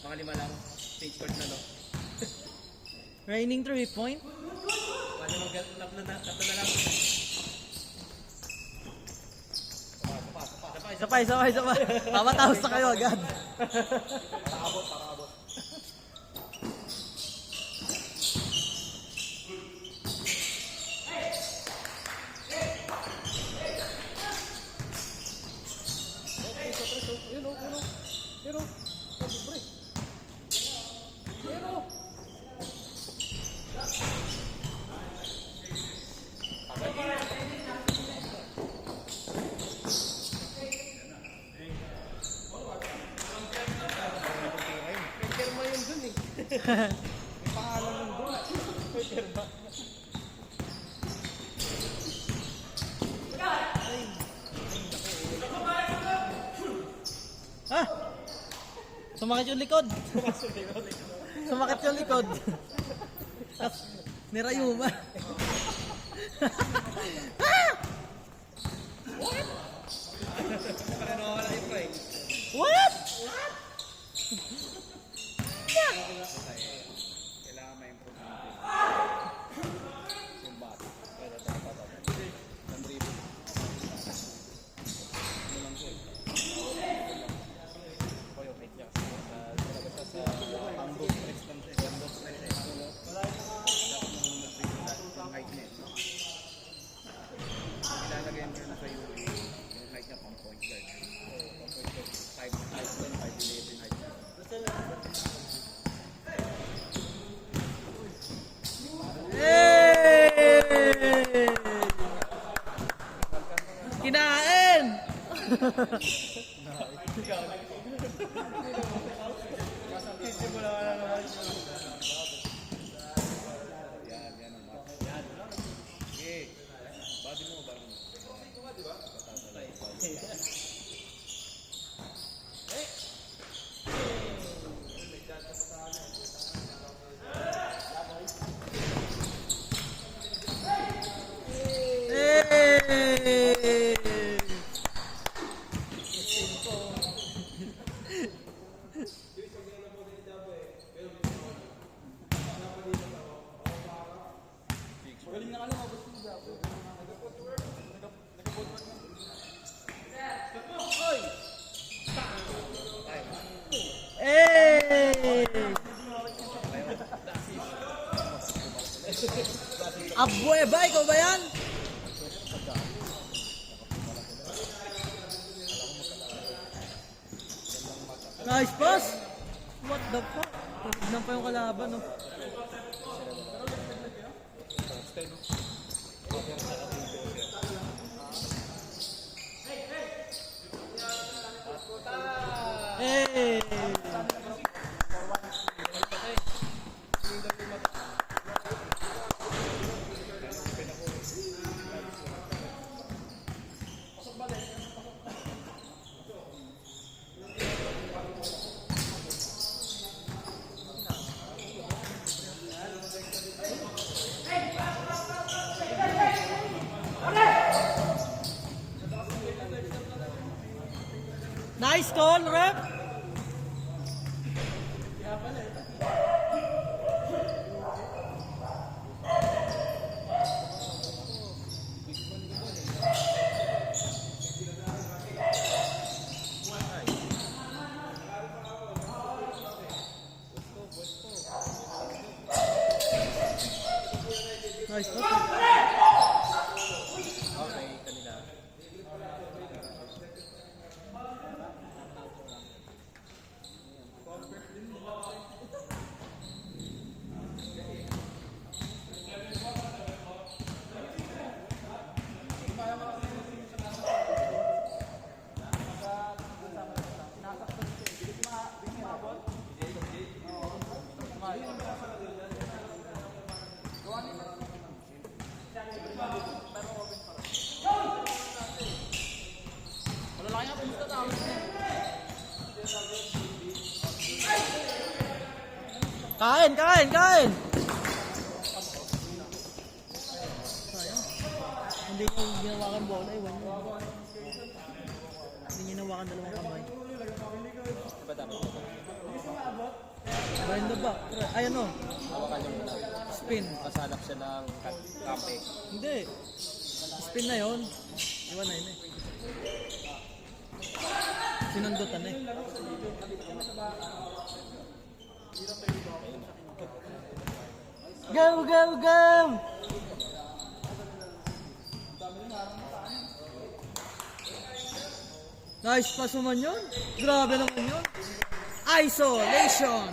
Mga 5 lang. Stage court na no. Raining 3-point. Paano tatlo na lang. Sabay. Papatapos na kayo agad. Para abot. May pangalan ng doon. Ha? Sumakit yung likod. Sumakit yung likod. Nirayuma. Parang nawawala yung play. What? Kailangan ma-improve natin. Yung bata. Kaya dapat ng dribble. Ano lang ko o yung height niya. Sa handle press lang siya. Handle press eh. Dapat nung nag-dribble natin yung height niya. Ilalagay niya na sa UA. Yung height niya pang point guard. 5'10", 5'11" height niya. Hey! Kinain! Yan ang match. Okay. Body mo. Hey! Hey! Abueva, ikaw ba yan? Nice pass! What the fuck? Tignan pa yung kalaban, no? Hey! Nice call, ref! Nice call. Okay, kanila. Kain! Sayang. Hindi niya ginawakan bola, iwan niya. Hindi niya nawakan dalawang kamay. Diba dapat? Behind the back. Ay ano? Hawakan niyo muna. Spin. Kasanap siya ng kape. Hindi. Spin na yon. Iwan na yun eh. Sinundutan eh. Go, go, go! Nice pass naman yun. Grabe naman yun. Isolation!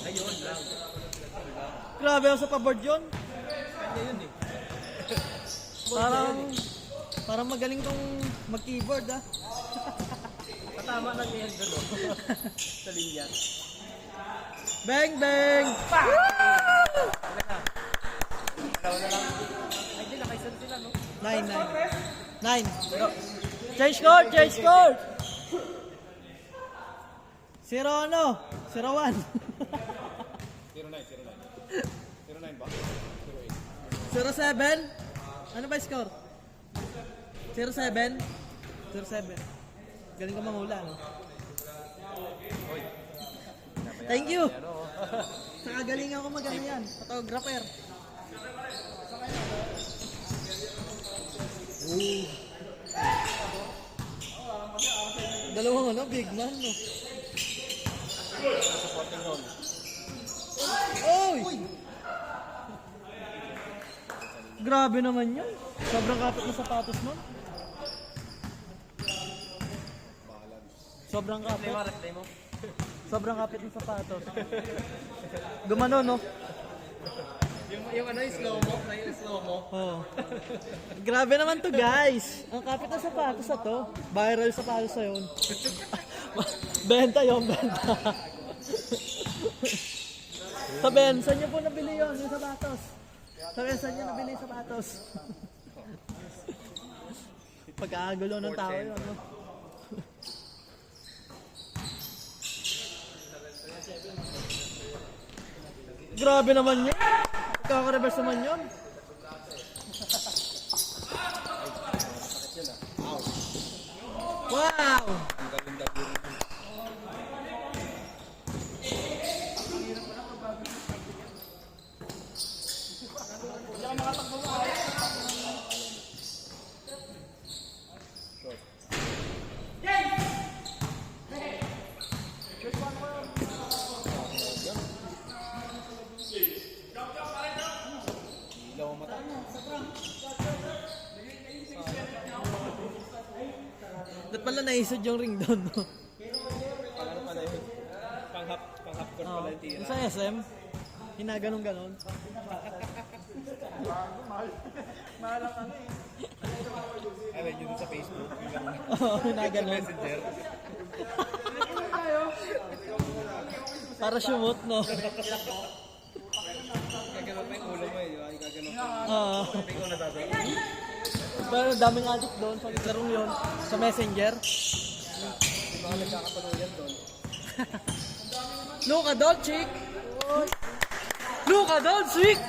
Ayun lang. Grabe ako sa paboard yun. Kanya yun eh. Parang magaling tong mag-keyboard ah. Patama lang yan doon oh. Sa linya. Bang bang! Ikaw na lang. Ay, di nakaisan sila no? 9. Change score! Change score! 0 ano? 0-1. 09 ba? 0-7. Ano ba yung score? 0-7. 0-7. Galing ka manghula, no? Oy. Thank you! Ano? Sa kagalingan ko mag-ano yan. Photographer. Ooh. Dalawang ano, big man, no? Supporting role. Oy! Grabe naman yun. Sobrang kapit na sapatos nun. Sobrang kapit. Replay mo. Sobrang kapit ng sapatos. Gumano, no? Yung ano, yung slow mo? Yung slow mo? Oh. Grabe naman to, guys. Ang kapit ng sapatos na to. Viral sapatos na yun. Benta yun, benta. Sa Benson niyo po nabili yun, yung sapatos. Sa Benson niyo nabili yung sapatos. Pagkakagulo ng tao yun, no? Grabe naman yun. Kaka-reverse naman yun. Wow! Ang galing daw yun. Ilaw ang mata. Dapat pala naisod yung ring doon, no? Pang ano pala yun? Pang half court pala yung tira. Yung sa SM, hinaganong-ganon. Ay, yun sa Facebook. Yung ganun. Oo, hinaganon. Messenger. Para sumot, no? Gagano pa yung ulo mo eh. Gagano pa. Oo. May ikaw nadadala. Pero daming addict doon sa larong yun. Sa Messenger. Yung mga nagkakapanood doon. Luka Doncic! Luka Doncic!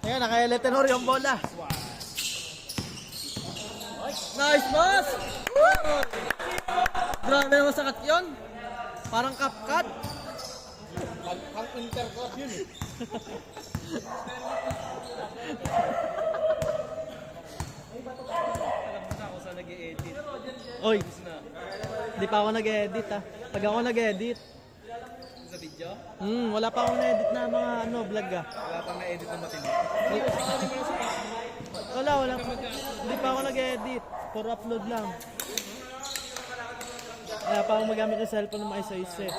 Ayan, naka-Eletenor yung bola. Nice pass! Woo! Grabe naman sakat yun. Parang kapkat. Pang intercourt yun eh. Alam mo na ako sa nag-i-edit. Oy, Na, di pa ako nag-edit ah. Pag ako nag-edit, sa video, wala pa akong na-edit na mga vlog ah. wala pang na-edit ng matindi. Wala. Hindi pa ako nag-edit. For upload lang. Kaya pa ako magamit ng cellphone ng maisa-isa eh.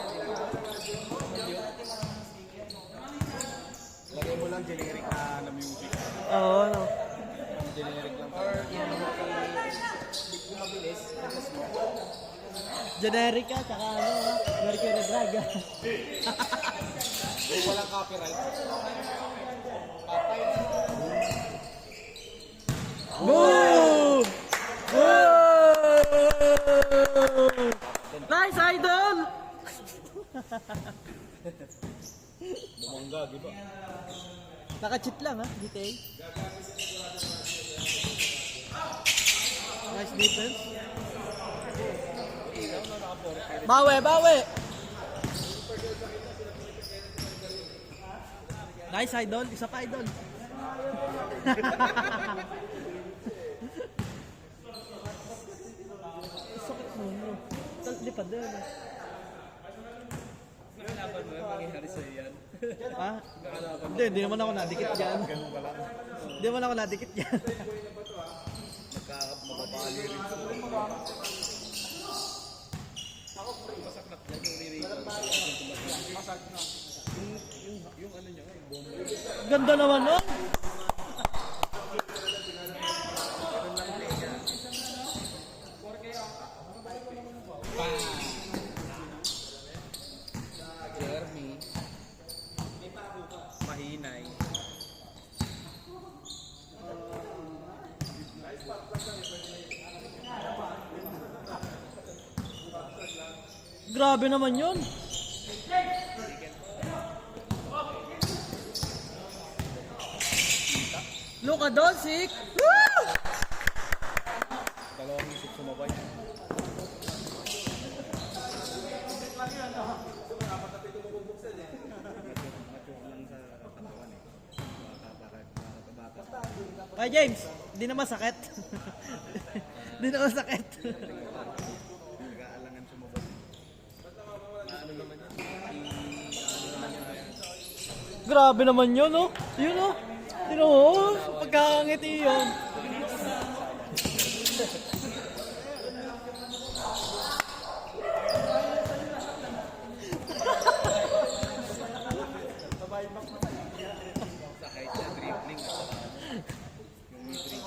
Lagay mo lang generic na music. Oo, ano. Generic lang. Or yung mabilis, mabilis mo. Generic ka, tsaka ano, Mercury Drag ah. Kung walang copyright. Patay. Boom! Boom! Nice, idol! Bumangga, di ba? Naka-cheat lang ha, DTA. Nice defense. Bawi, bawi! Nice idol, isa pa idol. Sakit mo no. Lipad din. Yung laban mo, mangyayari sa'yo yan. Ha? Hindi naman ako nadikit dyan. Ganun ka lang. Hindi naman ako nadikit dyan. Magpapali rin sa masaknap yan yung nirinig. Yung ano niya, yung bomba. Ganda naman nun. Jeremy. Mahinay. Grabe naman yun. Luka Doncic. Woo! Dalawang isip sumabay. Ay James, hindi na masakit. Hindi na masakit. Nag-aalangan sumabay. Ano naman yan? Grabe naman yun, no? Yun, no? Tino, oh, pagkakangiti yun. Sa kahit na dribbling at saka yung mid-range niya.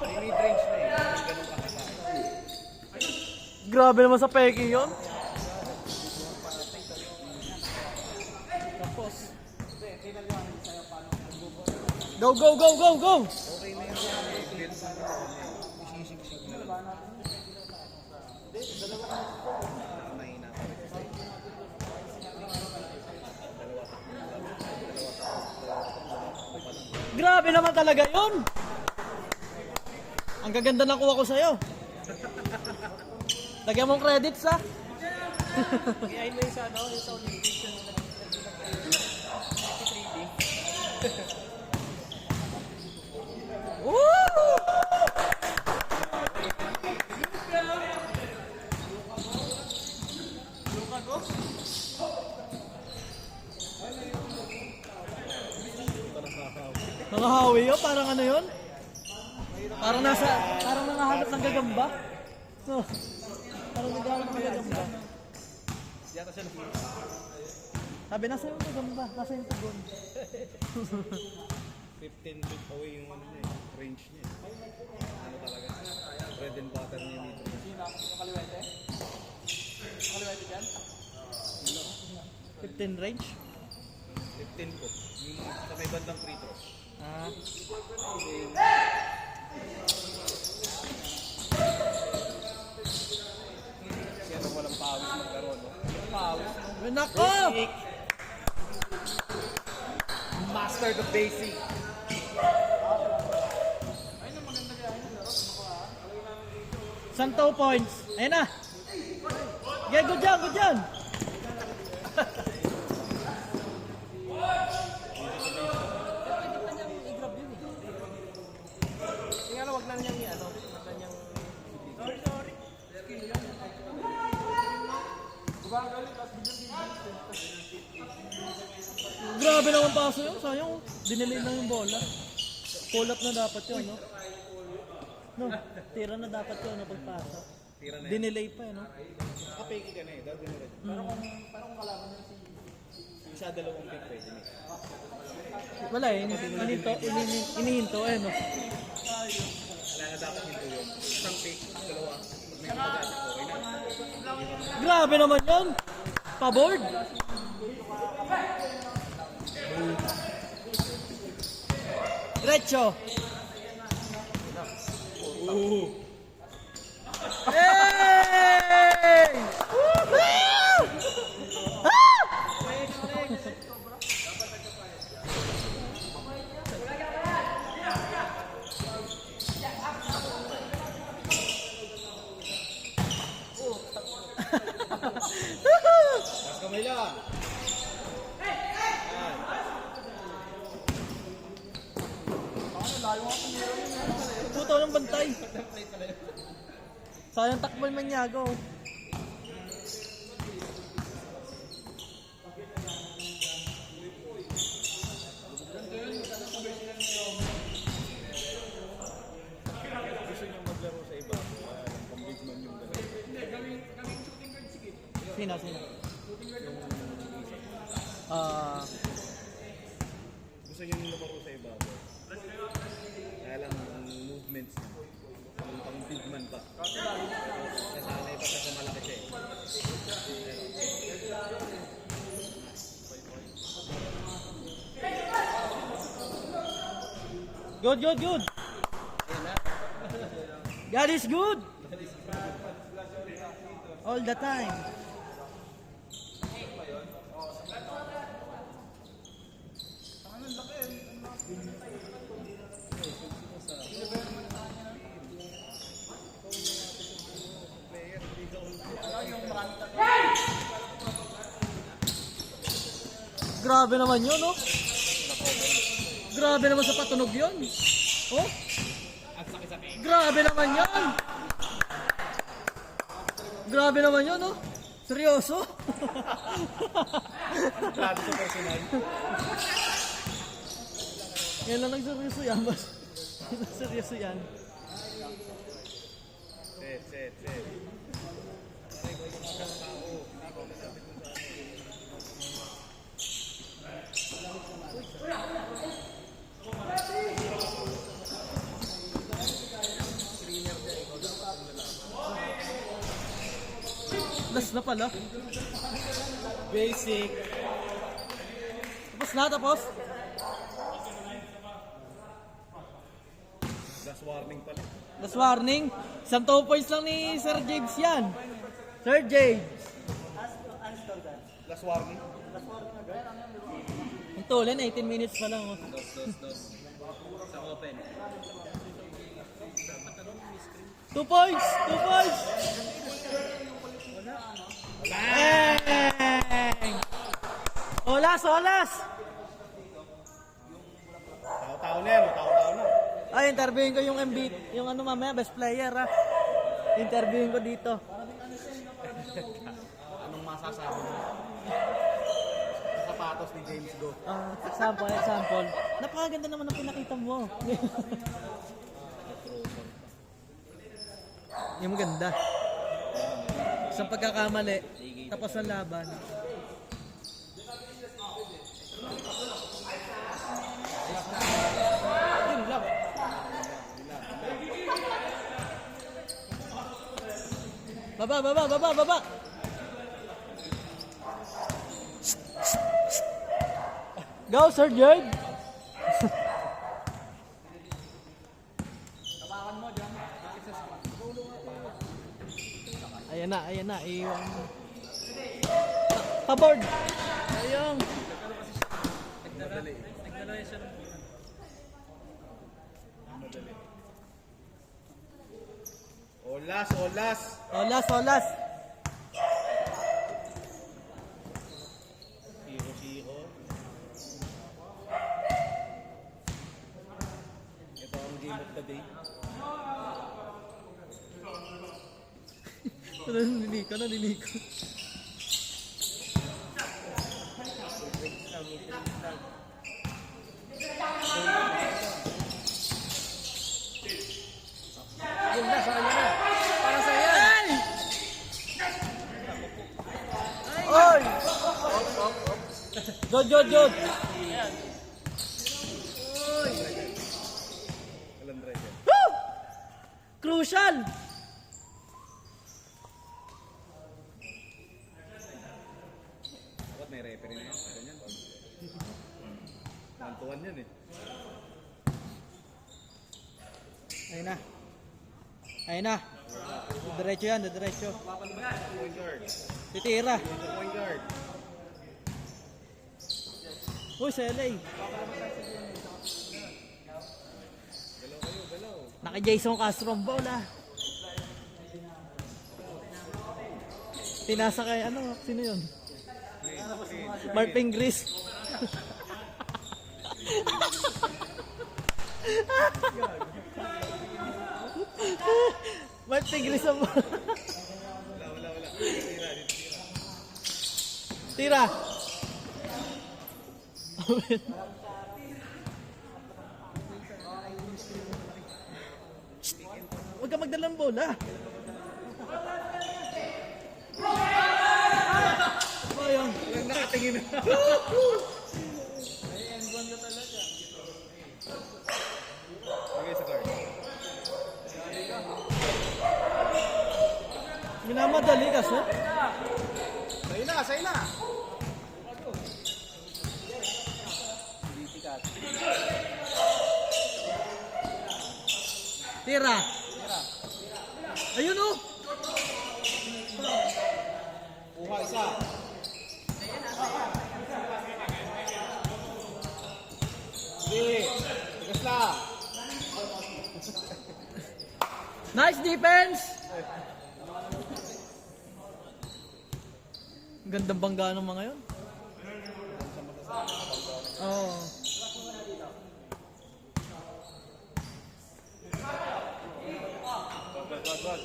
Yung mid-range na eh. Yung ganun kakakain. Grabe naman sa peki yun. Tapos. Go, go, go, go, go! Okay na yun. Build sa isisig-sig na lang. Mahina pa rin kasi. Grabe naman talaga yun. Ang gaganda ng kuha ko sa'yo. Lagyan mong credits ha. Kaya mo yung sa ano, yung sa Olympics yung Woo! Nangahawi yun? Parang ano yun? Parang nangahanap ng gagamba. No. Parang naghahanap ng gagamba. yata siya nung Sabi, nasa yung gagamba, nasa yung tugon. 15 feet away yung ano niya, range niya. Ano talaga? Bread and butter niya dito. Sino? Yung kaliwete? Yung kaliwete dyan? 15 range? 15 foot. Yung sa may bandang free throw. Ah. Kaya nung walang pawis magkaroon, no? Walang pawis, no? Nako! Master the basic. Santo points. Ayun na. Okay, good job, good job. Yung ano, wag lang niyang i-ano. Wag lang niyang... Grabe naman paso yun. Sayang, dinelay lang yung bola. Pull up na dapat yun, no? No, tira na dapat yun, no, pagpasa. Tira na yan. Dinelay pa, no? Nakapeki ka na eh. Dahil dinurad. Parang kalaban na yung sa dalawang pick pwede na eh. Wala eh, inihinto, eh, no? Wala na dapat hinto yun. Isang pick, dalawa. Pag may kapag-anak, okay na. Grabe naman yun. Pa-board. Diretso. Hey! Woo! Ah! lang. Puto ng bantay. Sayang takbal Maniago. Gusto nyo maglaro sa iba. Pang-big man yung gano'n. Sino? Gusto nyo yung lumaro sa iba. Kaya lang ang movements niya. Pang-big man pa. Nasanay pa siya sa malaki siya eh. Good. God is good. All the time. Grabe naman yun, no? Grabe naman sa patunog yun. Oh? Grabe naman yan. Grabe naman yun, no? Seryoso? Grabe sa personal. Yan lang nagseryoso yan, boss. Seryoso yan. Set. Last na pala. Basic. Tapos. Last warning pala. Last warning. Isang 2 points lang ni Sir James yan. Sir James. Last warning. Ang tulan, 18 minutes pa lang. Oh. Dos. Sa open. 2 points! Bang! Olas! Tao-tao na yan. Tao-tao na. Ay, interviewin ko yung MVP, yung ano mamaya, best player ha. Interviewin ko dito. Anong masasabi mo? Sapatos ni James Go. Example. Napakaganda naman ang pinakita mo. Yung maganda. Isang pagkakamali, tapos ang laban. Yun lang. Baba. Go, Sir Jerd. Ayan na, iwan mo. Paboard! Ayun. Madali. Olas. Siro. Ito ang game of the day. Naniliko. Ganda sa kanya na. Para sa yan. Oy! Jod. Walang driver. Woo! Crucial! Dapat may referee na yan. Ganyan. Nantuan yan eh. Ayun na. Diretso yan. Point guard. Titira. Point guard. Uy, sa LA. Galaw. Naka Jason Castro ang bola. Tinasa kay sino yun? Marping Gris. Marping Gris ang Wala. tira. Huwag ka magdalang bola. Ayun. Walang nakatingin na. Lagay sa card. Minamadali kasi. Sa'yo na! Tira. Ayun oh. Kuha isa. Sige. Tigas lang. Nice defense. Gandang bangga ng mga yun. Oh. Wag.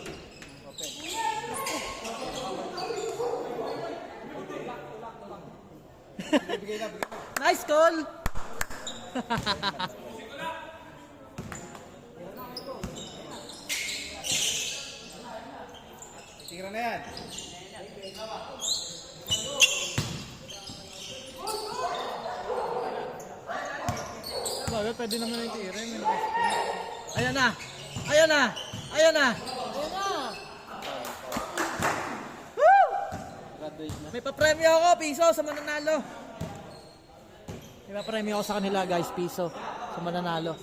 Bigay na. Nice call. Tira na yan. Bagay, pwede naman yung tira. Ayan na. Ayan na. Ayan na. Woo! May papremyo ako, piso sa mananalo. May papremyo ako sa kanila guys, piso sa mananalo.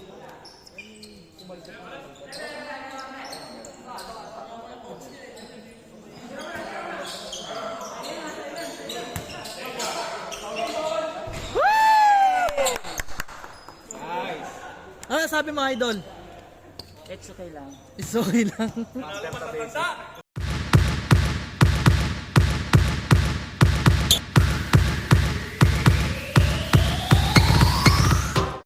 Nice. Ano sabi mo, idol? It's okay lang. It's okay lang. Master sa basic.